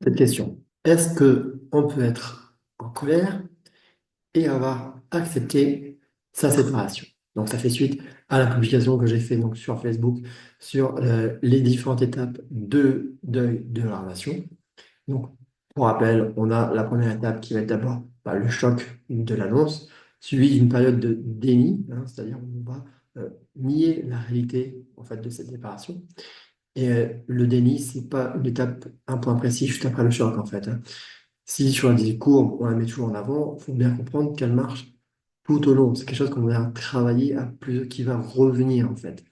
Cette question. Est-ce que on peut être en colère et avoir accepté sa séparation? Donc, ça fait suite à la publication que j'ai fait donc, sur Facebook sur les différentes étapes de deuil de la relation. Donc, pour rappel, on a la première étape qui va être d'abord le choc de l'annonce, suivi d'une période de déni, hein, c'est-à-dire on va nier la réalité en fait, de cette séparation. Et le déni, c'est pas une étape, un point précis juste après le choc en fait, hein. Si sur la courbe, on la met toujours en avant, il faut bien comprendre qu'elle marche tout au long. C'est quelque chose qu'on va travailler à plus, qui va revenir en fait.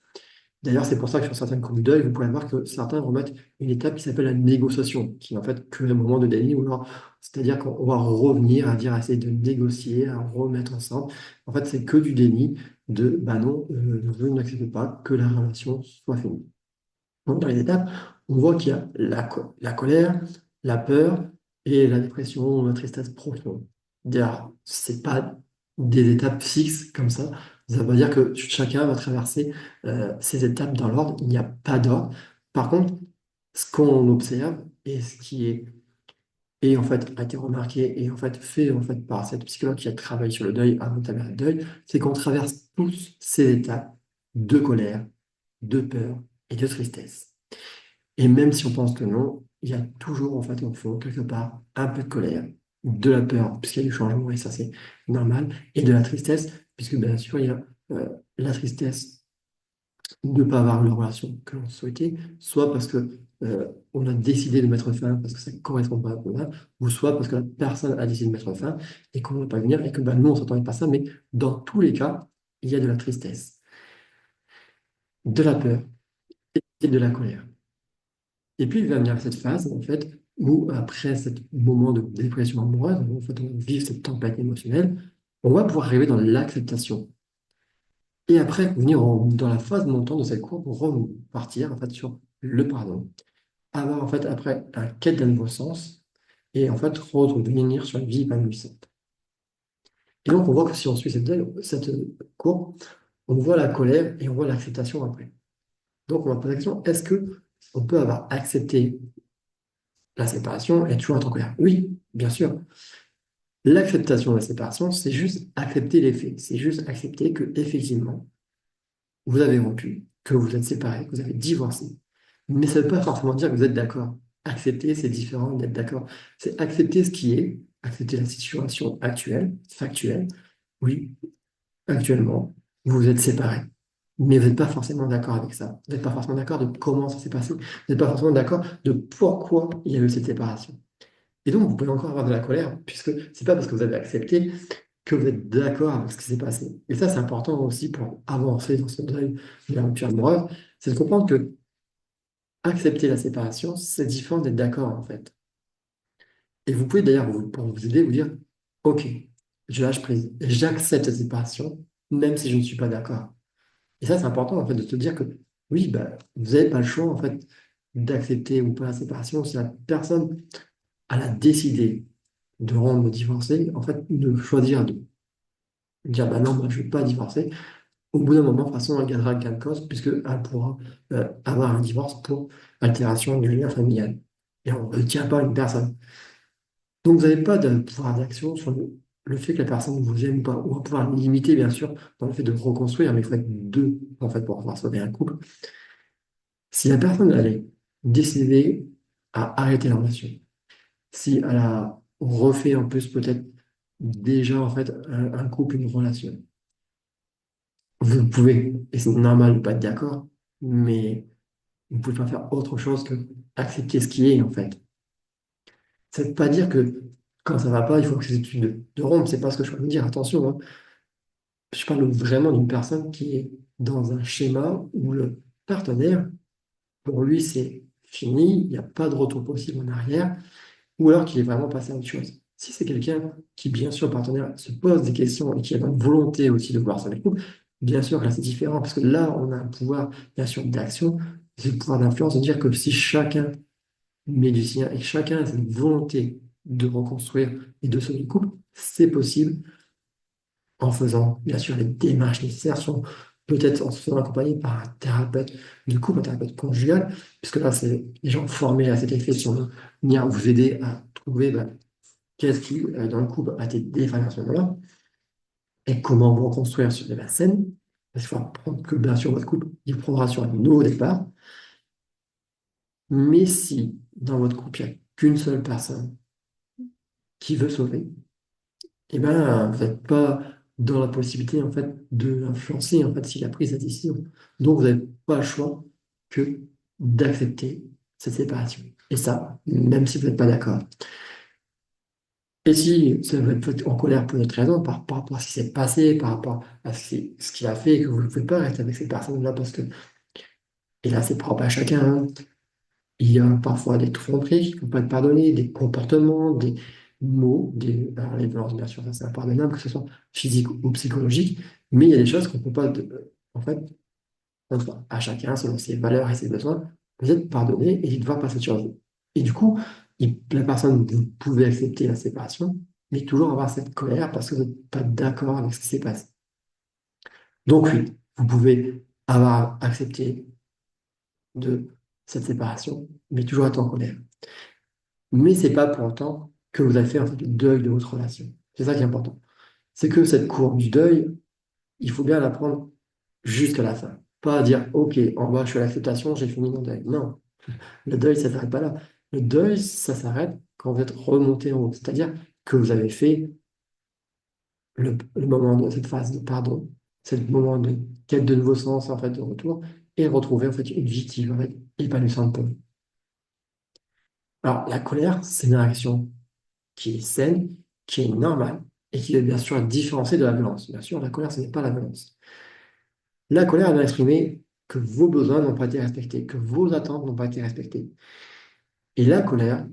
D'ailleurs, c'est pour ça que sur certaines courbes de deuil, vous pouvez voir que certains remettent une étape qui s'appelle la négociation, qui est en fait que le moment de déni, ou alors, c'est-à-dire qu'on va revenir à dire, à essayer de négocier, à remettre ensemble. En fait, c'est que du déni de, bah non, je n'accepte pas que la relation soit finie. Donc, dans les étapes, on voit qu'il y a la colère, la peur et la dépression, la tristesse profonde. D'ailleurs, c'est pas des étapes fixes comme ça. Ça veut pas dire que chacun va traverser ces étapes dans l'ordre. Il n'y a pas d'ordre. Par contre, ce qu'on observe et ce qui est et en fait a été remarqué et en fait fait en fait par cette psychologue qui a travaillé sur le deuil avant d'entamer le deuil, c'est qu'on traverse tous ces étapes de colère, de peur et de tristesse. Et même si on pense que non, il y a toujours en fait au fond, quelque part, un peu de colère, de la peur, puisqu'il y a du changement, et ça c'est normal, et de la tristesse, puisque bien sûr il y a la tristesse de ne pas avoir la relation que l'on souhaitait, soit parce que on a décidé de mettre fin parce que ça ne correspond pas à nous, ou soit parce que la personne a décidé de mettre fin et qu'on ne va pas venir, et que nous on ne s'entendait pas ça, mais dans tous les cas, il y a de la tristesse, de la peur et de la colère. Et puis, il va venir cette phase, en fait, où après ce moment de dépression amoureuse, où en fait, on vit cette tempête émotionnelle, on va pouvoir arriver dans l'acceptation. Et après, venir dans la phase montante de cette courbe pour repartir, en fait, sur le pardon. Avoir, en fait, après, un quête d'un nouveau sens, et en fait, revenir sur une vie épanouissante. Et donc, on voit que si on suit cette courbe, on voit la colère et on voit l'acceptation après. Donc, on va poser la question, est-ce que on peut avoir accepté la séparation et toujours être en colère? Oui, bien sûr. L'acceptation de la séparation, c'est juste accepter les faits. C'est juste accepter que, effectivement, vous avez rompu, que vous êtes séparés, que vous avez divorcé. Mais ça ne veut pas forcément dire que vous êtes d'accord. Accepter, c'est différent d'être d'accord. C'est accepter ce qui est, accepter la situation actuelle, factuelle. Oui, actuellement, vous vous êtes séparés. Mais vous n'êtes pas forcément d'accord avec ça. Vous n'êtes pas forcément d'accord de comment ça s'est passé. Vous n'êtes pas forcément d'accord de pourquoi il y a eu cette séparation. Et donc, vous pouvez encore avoir de la colère, puisque c'est pas parce que vous avez accepté que vous êtes d'accord avec ce qui s'est passé. Et ça, c'est important aussi pour avancer dans ce deuil de la rupture amoureuse, c'est de comprendre que accepter la séparation, c'est différent d'être d'accord, en fait. Et vous pouvez d'ailleurs, pour vous aider, vous dire, OK, je lâche prise, j'accepte cette séparation, même si je ne suis pas d'accord. Et ça, c'est important, en fait, de te dire que oui, bah, vous n'avez pas le choix, en fait, d'accepter ou pas la séparation. Si la personne, elle a décidé de rendre divorcer, en fait, de choisir de dire, bah non, moi, je ne vais pas divorcer. Au bout d'un moment, de toute façon, elle gagnera gain de cause, puisqu'elle pourra avoir un divorce pour altération du lien familial. Et on ne tient pas une personne. Donc, vous n'avez pas de pouvoir d'action sur le fait que la personne ne vous aime pas, ou un pouvoir limité, bien sûr, dans le fait de reconstruire, mais il faut être deux, en fait, pour pouvoir sauver un couple. Si la personne allait décider à arrêter la relation, si elle a refait en plus peut-être déjà en fait un couple, une relation, vous pouvez, et c'est normal de pas être d'accord, mais vous pouvez pas faire autre chose que accepter ce qui est en fait. Ça veut pas dire que quand ça va pas, il faut que c'est de rompre, c'est pas ce que je veux vous dire, attention, hein. Je parle vraiment d'une personne qui est dans un schéma où le partenaire, pour lui, c'est fini, il n'y a pas de retour possible en arrière, ou alors qu'il est vraiment passé à autre chose. Si c'est quelqu'un qui, bien sûr, le partenaire, se pose des questions et qui a une volonté aussi de voir son couple, bien sûr que là, c'est différent, parce que là, on a un pouvoir, bien sûr, d'action, c'est le pouvoir d'influence, de dire que si chacun met du sien et que chacun a cette volonté de reconstruire et de sauver le couple, c'est possible en faisant, bien sûr, les démarches nécessaires sur peut-être en se faisant accompagner par un thérapeute de couple, un thérapeute conjugal, puisque là, c'est des gens formés à cet effet qui vont venir vous aider à trouver qu'est-ce qui, dans le couple, a été défaillant à ce moment-là, et comment vous reconstruire sur des bases saines. Parce qu'il faut apprendre que, bien sûr, votre couple, il prendra sur un nouveau départ. Mais si, dans votre couple, il n'y a qu'une seule personne qui veut sauver, eh ben, vous n'êtes pas dans la possibilité, en fait, de l'influencer, en fait, s'il a pris cette décision. Donc, vous n'avez pas le choix que d'accepter cette séparation. Et ça, même si vous n'êtes pas d'accord. Et si ça va être en colère pour une autre raison, par rapport à ce qui s'est passé, par rapport à ce qu'il a fait, et que vous ne pouvez pas rester avec ces personnes-là parce que, et là, c'est propre à chacun, hein. Il y a parfois des tromperies qui ne peuvent pas être pardonnées, des comportements, des mots, alors les violences, bien sûr, ça c'est impardonnable, que ce soit physique ou psychologique, mais il y a des choses qu'on ne peut pas, en fait, enfin, à chacun, selon ses valeurs et ses besoins, peut-être pardonner et devoir passer sur vous. Et du coup, la personne, vous pouvez accepter la séparation, mais toujours avoir cette colère parce que vous n'êtes pas d'accord avec ce qui s'est passé. Donc oui, vous pouvez avoir accepté de cette séparation, mais toujours être en colère. Mais c'est pas pour autant que vous avez fait en fait le deuil de votre relation. C'est ça qui est important. C'est que cette courbe du deuil, il faut bien la prendre jusqu'à la fin. Pas dire, OK, en bas, je suis à l'acceptation, j'ai fini mon deuil. Non, le deuil, ça ne s'arrête pas là. Le deuil, ça s'arrête quand vous êtes remonté en haut. C'est-à-dire que vous avez fait le moment de cette phase de pardon, ce moment de quête de nouveau sens, en fait, de retour, et retrouver en fait une vie qui va être épanouissante pour vous. Alors, la colère, c'est une réaction qui est saine, qui est normale, et qui est bien sûr différenciée de la violence. Bien sûr, la colère, ce n'est pas la violence. La colère, elle va exprimer que vos besoins n'ont pas été respectés, que vos attentes n'ont pas été respectées. Et la colère,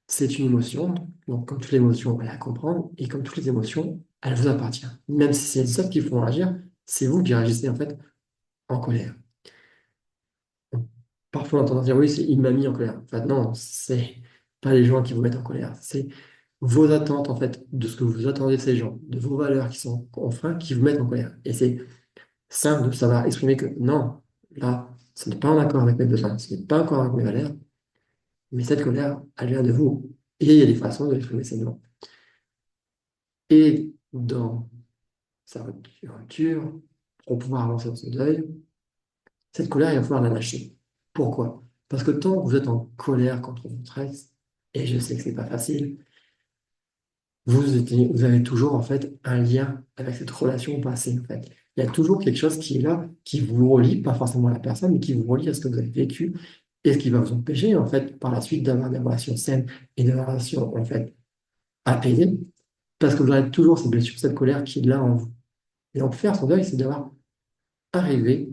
c'est une émotion, donc comme toutes les émotions, elle est à comprendre, et comme toutes les émotions, elle vous appartient. Même si c'est les autres qui font agir, c'est vous qui réagissez en fait en colère. Parfois, on entend dire oui, c'est il m'a mis en colère. En fait, non, c'est pas les gens qui vous mettent en colère, c'est vos attentes en fait, de ce que vous attendez de ces gens, de vos valeurs qui sont enfin qui vous mettent en colère. Et c'est simple de savoir exprimer que non, là, ce n'est pas en accord avec mes besoins, ce n'est pas en accord avec mes valeurs, mais cette colère, elle vient de vous. Et il y a des façons de l'exprimer sainement. Et dans sa rupture, pour pouvoir avancer dans ce deuil, cette colère, il va falloir la lâcher. Pourquoi? Parce que tant que vous êtes en colère contre votre ex, et je sais que c'est pas facile, vous avez toujours en fait un lien avec cette relation passée. En fait. Il y a toujours quelque chose qui est là, qui vous relie, pas forcément à la personne, mais qui vous relie à ce que vous avez vécu et ce qui va vous empêcher en fait par la suite d'avoir des relations saines et des relations en fait apaisées, parce que vous avez toujours cette blessure, cette colère qui est là en vous. Et donc faire son deuil, c'est d'avoir arrivé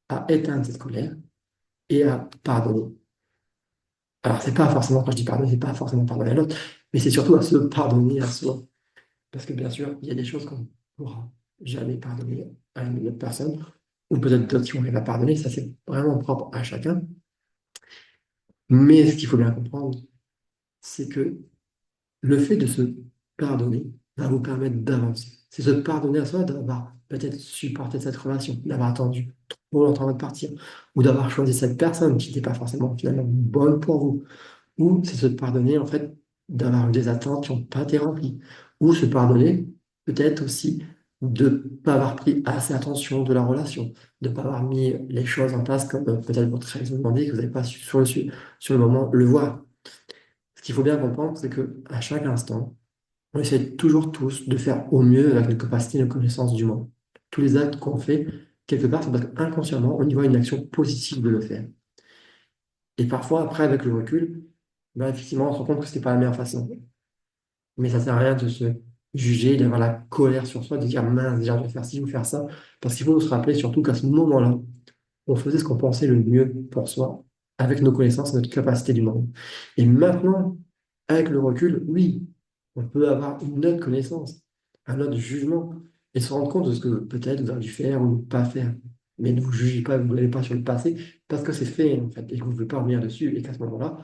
à éteindre cette colère et à pardonner. Alors c'est pas forcément, quand je dis pardonner, c'est pas forcément pardonner à l'autre, mais c'est surtout à se pardonner à soi. Parce que bien sûr, il y a des choses qu'on ne pourra jamais pardonner à une autre personne, ou peut-être d'autres qui vont arriver à pardonner, ça c'est vraiment propre à chacun. Mais ce qu'il faut bien comprendre, c'est que le fait de se pardonner va vous permettre d'avancer. C'est se pardonner à soi d'avoir peut-être supporté cette relation, d'avoir attendu trop longtemps de partir, ou d'avoir choisi cette personne qui n'était pas forcément finalement bonne pour vous. Ou c'est se pardonner, en fait, d'avoir eu des attentes qui n'ont pas été remplies. Ou se pardonner, peut-être aussi, de ne pas avoir pris assez attention de la relation, de ne pas avoir mis les choses en place comme peut-être votre ex vous demandait, que vous n'avez pas su sur le moment le voir. Ce qu'il faut bien comprendre, c'est que à chaque instant, on essaie toujours tous de faire au mieux avec nos capacités et nos connaissances du monde. Tous les actes qu'on fait, quelque part, c'est parce qu'inconsciemment, on y voit une action positive de le faire. Et parfois, après, avec le recul, ben, effectivement, on se rend compte que ce n'était pas la meilleure façon. Mais ça sert à rien de se juger, d'avoir la colère sur soi, de dire mince, déjà, je vais faire ci ou faire ça. Parce qu'il faut se rappeler surtout qu'à ce moment-là, on faisait ce qu'on pensait le mieux pour soi, avec nos connaissances et notre capacité du monde. Et maintenant, avec le recul, oui, on peut avoir une autre connaissance, un autre jugement, et se rendre compte de ce que peut-être vous avez dû faire ou ne pas faire. Mais ne vous jugez pas, vous n'allez pas sur le passé, parce que c'est fait, en fait, et que vous ne pouvez pas revenir dessus, et qu'à ce moment-là,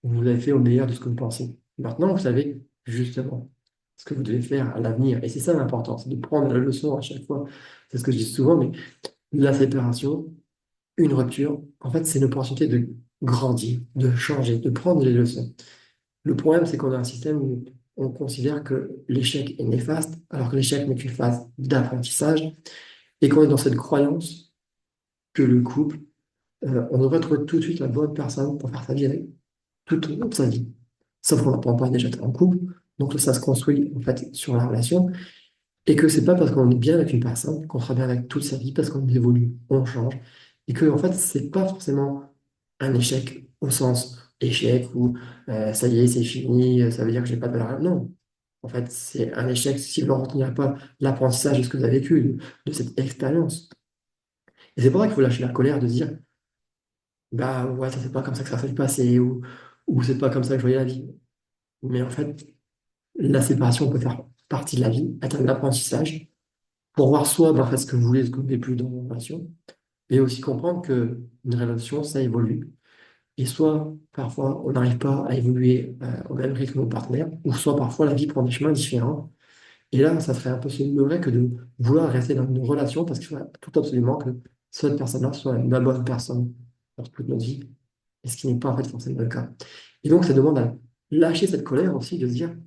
vous avez fait au meilleur de ce que vous pensez. Maintenant, vous savez justement ce que vous devez faire à l'avenir. Et c'est ça l'important, c'est de prendre la leçon à chaque fois. C'est ce que je dis souvent, mais La séparation, une rupture, en fait, c'est une opportunité de grandir, de changer, de prendre les leçons. Le problème, c'est qu'on a un système où on considère que l'échec est néfaste, alors que l'échec n'est qu'une phase d'apprentissage, et qu'on est dans cette croyance que le couple, on devrait trouver tout de suite la bonne personne pour faire sa vie avec toute sa vie. Sauf qu'on n'apprend pas déjà en couple, donc ça se construit en fait sur la relation, et que c'est pas parce qu'on est bien avec une personne qu'on sera bien avec toute sa vie, parce qu'on évolue, on change, et que en fait, c'est pas forcément un échec au sens échec où ça y est, c'est fini, ça veut dire que j'ai pas de valeur. Non. En fait, c'est un échec si vous ne retenez pas l'apprentissage de ce que vous avez vécu, de cette expérience. Et c'est pour ça qu'il faut lâcher la colère de dire, bah ouais, ça c'est pas comme ça que ça s'est passé, ou c'est pas comme ça que je voyais la vie. Mais en fait, la séparation peut faire partie de la vie, être un apprentissage, pour voir soit bah, en fait, ce que vous voulez, ce que vous ne voulez plus dans vos relations, mais aussi comprendre que une relation, ça évolue. Et soit parfois on n'arrive pas à évoluer au même rythme que nos partenaires, ou soit parfois la vie prend des chemins différents. Et là, ça serait un peu se leurrer que de vouloir rester dans une relation parce qu'il faut tout absolument que cette personne-là soit la bonne personne pour toute notre vie, et ce qui n'est pas en fait forcément le cas. Et donc, ça demande à lâcher cette colère aussi, de se dire,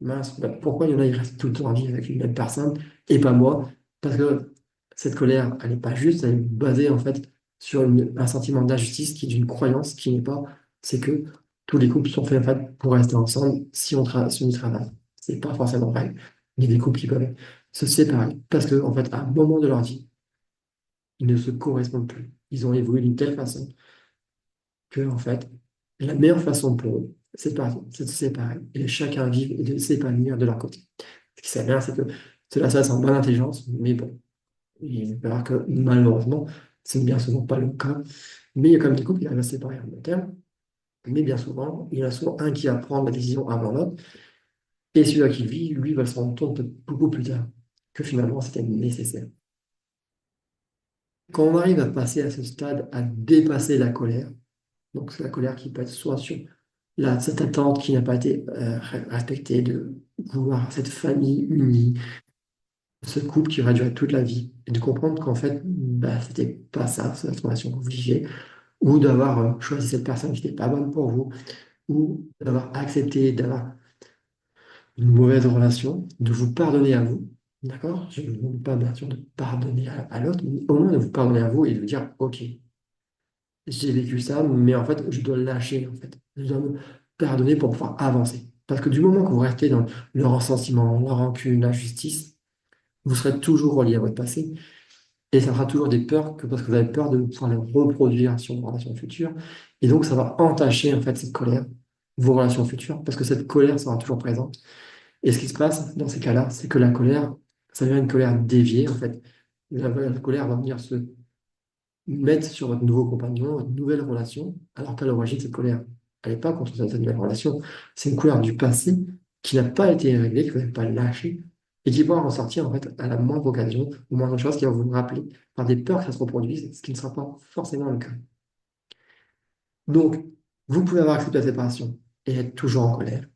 mince, bah, pourquoi il y en a, ils restent tout le temps en vie avec une même personne et pas moi? Parce que cette colère, elle n'est pas juste, elle est basée en fait sur un sentiment d'injustice qui est d'une croyance qui n'est pas, c'est que tous les couples sont faits en fait pour rester ensemble si on y travaille. C'est pas forcément vrai. Il y a des couples qui peuvent se séparer parce que en fait, à un moment de leur vie, ils ne se correspondent plus. Ils ont évolué d'une telle façon que en fait, la meilleure façon pour eux, c'est de se séparer et chacun vivre et de s'épanouir de leur côté. Ce qui serait bien, c'est que cela se fasse en bonne intelligence, mais bon, il va falloir que malheureusement, c'est bien souvent pas le cas. Mais il y a quand même des couples qui arrivent à se séparer en long terme, mais bien souvent, il y en a souvent un qui va prendre la décision avant l'autre, et celui-là qui vit, lui, va se rendre compte beaucoup plus tard que finalement c'était nécessaire. Quand on arrive à passer à ce stade, à dépasser la colère, donc c'est la colère qui peut être soit sur cette attente qui n'a pas été respectée, de vouloir cette famille unie, ce couple qui aurait duré toute la vie, et de comprendre qu'en fait, bah, c'était pas ça, c'est la relation que vous viviez, ou d'avoir choisi cette personne qui n'était pas bonne pour vous, ou d'avoir accepté d'avoir une mauvaise relation, de vous pardonner à vous, d'accord? Je ne vous demande pas bien sûr de pardonner à l'autre, mais au moins de vous pardonner à vous et de vous dire, ok, j'ai vécu ça, mais en fait, je dois lâcher, en fait. Je dois me pardonner pour pouvoir avancer. Parce que du moment que vous restez dans le ressentiment, la rancune, l'injustice, vous serez toujours relié à votre passé. Et ça fera toujours des peurs parce que vous avez peur de pouvoir les reproduire sur vos relations futures. Et donc, ça va entacher, en fait, cette colère, vos relations futures, parce que cette colère sera toujours présente. Et ce qui se passe dans ces cas-là, c'est que la colère, ça devient une colère déviée, en fait. La colère va venir se mettre sur votre nouveau compagnon, une nouvelle relation, alors qu'à l'origine, cette colère, elle n'est pas contre cette nouvelle relation. C'est une colère du passé qui n'a pas été réglée, que vous n'avez pas lâchée, et qui pourra ressortir en fait à la moindre occasion, ou moindre chose qui va vous rappeler par des peurs que ça se reproduise, ce qui ne sera pas forcément le cas. Donc, vous pouvez avoir accepté la séparation et être toujours en colère,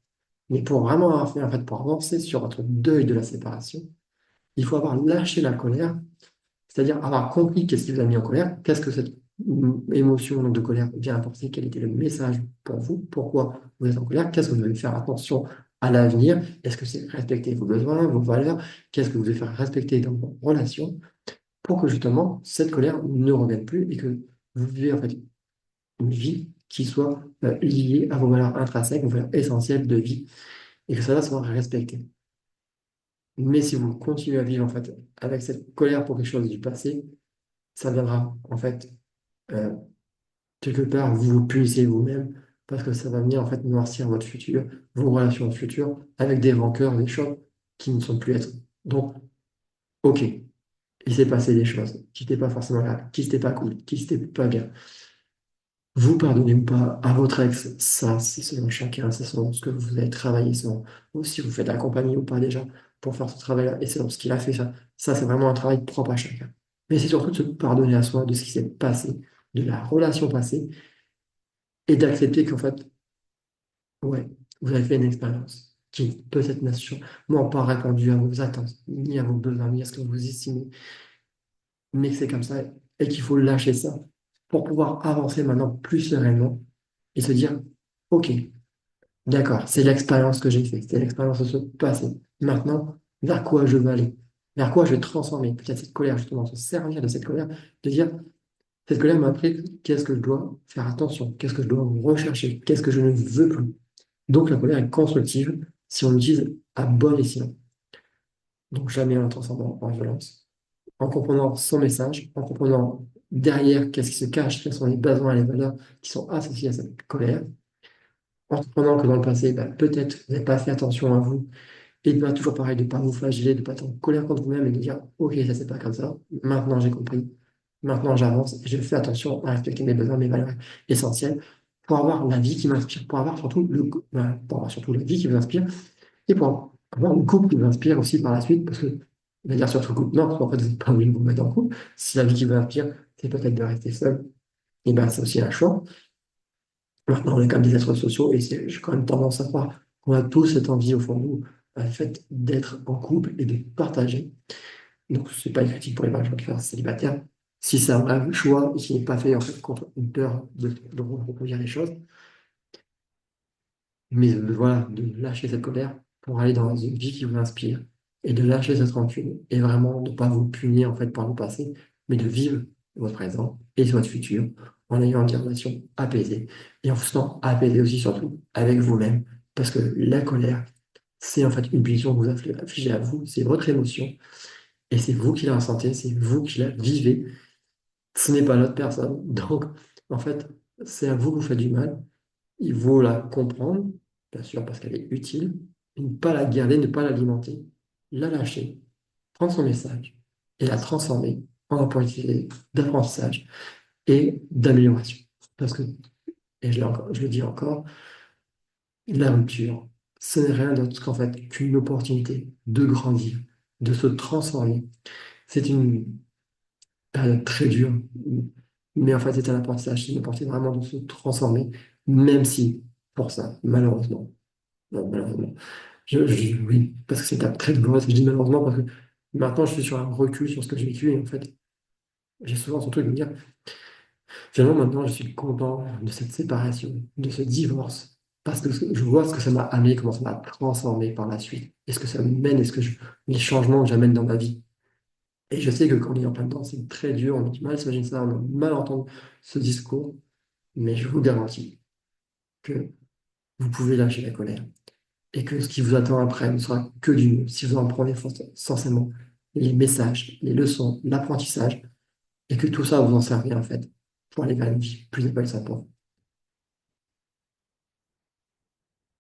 mais pour vraiment avoir fait, en fait, pour avancer sur votre deuil de la séparation, il faut avoir lâché la colère, c'est-à-dire avoir compris qu'est-ce qui vous a mis en colère, qu'est-ce que cette émotion donc, de colère vient apporter, quel était le message pour vous, pourquoi vous êtes en colère, qu'est-ce que vous devez faire attention à l'avenir, est-ce que c'est respecter vos besoins, vos valeurs, qu'est-ce que vous devez faire respecter dans vos relations, pour que justement cette colère ne revienne plus et que vous vivez en fait une vie qui soit liée à vos valeurs intrinsèques, vos valeurs essentielles de vie, et que cela soit respecté. Mais si vous continuez à vivre en fait avec cette colère pour quelque chose du passé, ça viendra en fait euh, quelque part vous vous punissez vous-même parce que ça va venir en fait noircir votre futur, vos relations futures avec des rancœurs, des choses qui ne sont plus êtres. Donc, ok, il s'est passé des choses qui n'étaient pas forcément là, qui n'étaient pas cool, qui n'étaient pas bien. Vous pardonnez ou pas à votre ex, ça c'est selon chacun, c'est selon ce que vous avez travaillé, selon si vous faites accompagner ou pas déjà pour faire ce travail-là et selon ce qu'il a fait, ça c'est vraiment un travail propre à chacun. Mais c'est surtout de se pardonner à soi de ce qui s'est passé, de la relation passée et d'accepter qu'en fait, ouais, vous avez fait une expérience qui peut-être n'a sûrement pas répondu à vos attentes, ni à vos besoins, ni à ce que vous estimez. mais que c'est comme ça et qu'il faut lâcher ça pour pouvoir avancer maintenant plus sereinement et se dire, OK, d'accord, c'est l'expérience que j'ai faite, c'est l'expérience de ce passé. Maintenant, vers quoi je veux aller? Vers quoi je vais transformer? Peut-être cette colère, justement, se servir de cette colère, de dire, cette colère m'a appris qu'est-ce que je dois faire attention, qu'est-ce que je dois rechercher, qu'est-ce que je ne veux plus. Donc la colère est constructive si on l'utilise à bon escient. Donc jamais en la transformant en violence, en comprenant son message, en comprenant derrière qu'est-ce qui se cache, quels sont les besoins et les valeurs qui sont associés à cette colère, en comprenant que dans le passé, bah, peut-être vous n'avez pas fait attention à vous, et bien toujours pareil, de ne pas vous flageller, de ne pas être en colère contre vous-même et de dire, OK, ça c'est pas comme ça, maintenant j'ai compris, maintenant j'avance et je fais attention à respecter mes besoins, mes valeurs essentielles pour avoir la vie qui m'inspire, pour avoir surtout pour avoir surtout la vie qui vous inspire et pour avoir une couple qui vous inspire aussi par la suite, parce que, on va dire surtout couple, non, parce qu'en fait, vous n'êtes pas obligé de vous mettre en couple. Si la vie qui vous inspire, c'est peut-être de rester seul, et ben c'est aussi un choix. Maintenant, on est quand même des êtres sociaux, et j'ai quand même tendance à croire qu'on a tous cette envie au fond de nous, le fait d'être en couple et de partager. Donc, c'est pas une critique pour les gens qui sont célibataires. Si c'est un vrai choix, et qui n'est pas fait en fait contre une peur de reproduire les choses, mais voilà, de lâcher cette colère pour aller dans une vie qui vous inspire et de lâcher cette rancune et vraiment de ne pas vous punir en fait par le passé, mais de vivre votre présent et votre futur en ayant des relations apaisées et en vous sentant apaisé aussi surtout avec vous-même parce que la colère, c'est en fait une punition que vous infligez à vous, c'est votre émotion et c'est vous qui la ressentez, c'est vous qui la vivez, ce n'est pas l'autre personne. Donc, en fait, c'est à vous que vous faites du mal. Il faut la comprendre, bien sûr, parce qu'elle est utile, et ne pas la garder, ne pas l'alimenter, la lâcher, prendre son message et la transformer en opportunité d'apprentissage et d'amélioration. Parce que, et je le dis encore, la rupture, ce n'est rien d'autre qu'en fait qu'une opportunité de grandir, de se transformer. C'est une période très dure, mais en fait, c'est un apprentissage, c'est une opportunité vraiment de se transformer, même si, pour ça, malheureusement, non, malheureusement, oui, parce que c'est très douloureux, je dis malheureusement, parce que maintenant, je suis sur un recul sur ce que j'ai vécu, et en fait, j'ai souvent ce truc de me dire, finalement, maintenant, je suis content de cette séparation, de ce divorce, parce que je vois ce que ça m'a amené, comment ça m'a transformé par la suite, et ce que ça me mène, les changements que j'amène dans ma vie. Et je sais que quand on est en plein dedans, c'est très dur, on a du mal à s'imaginer ça, on a du mal à entendre ce discours, mais je vous garantis que vous pouvez lâcher la colère et que ce qui vous attend après ne sera que du mieux si vous en prenez forcément les messages, les leçons, l'apprentissage et que tout ça vous en servez en fait pour aller vers une vie plus épanouissante pour vous.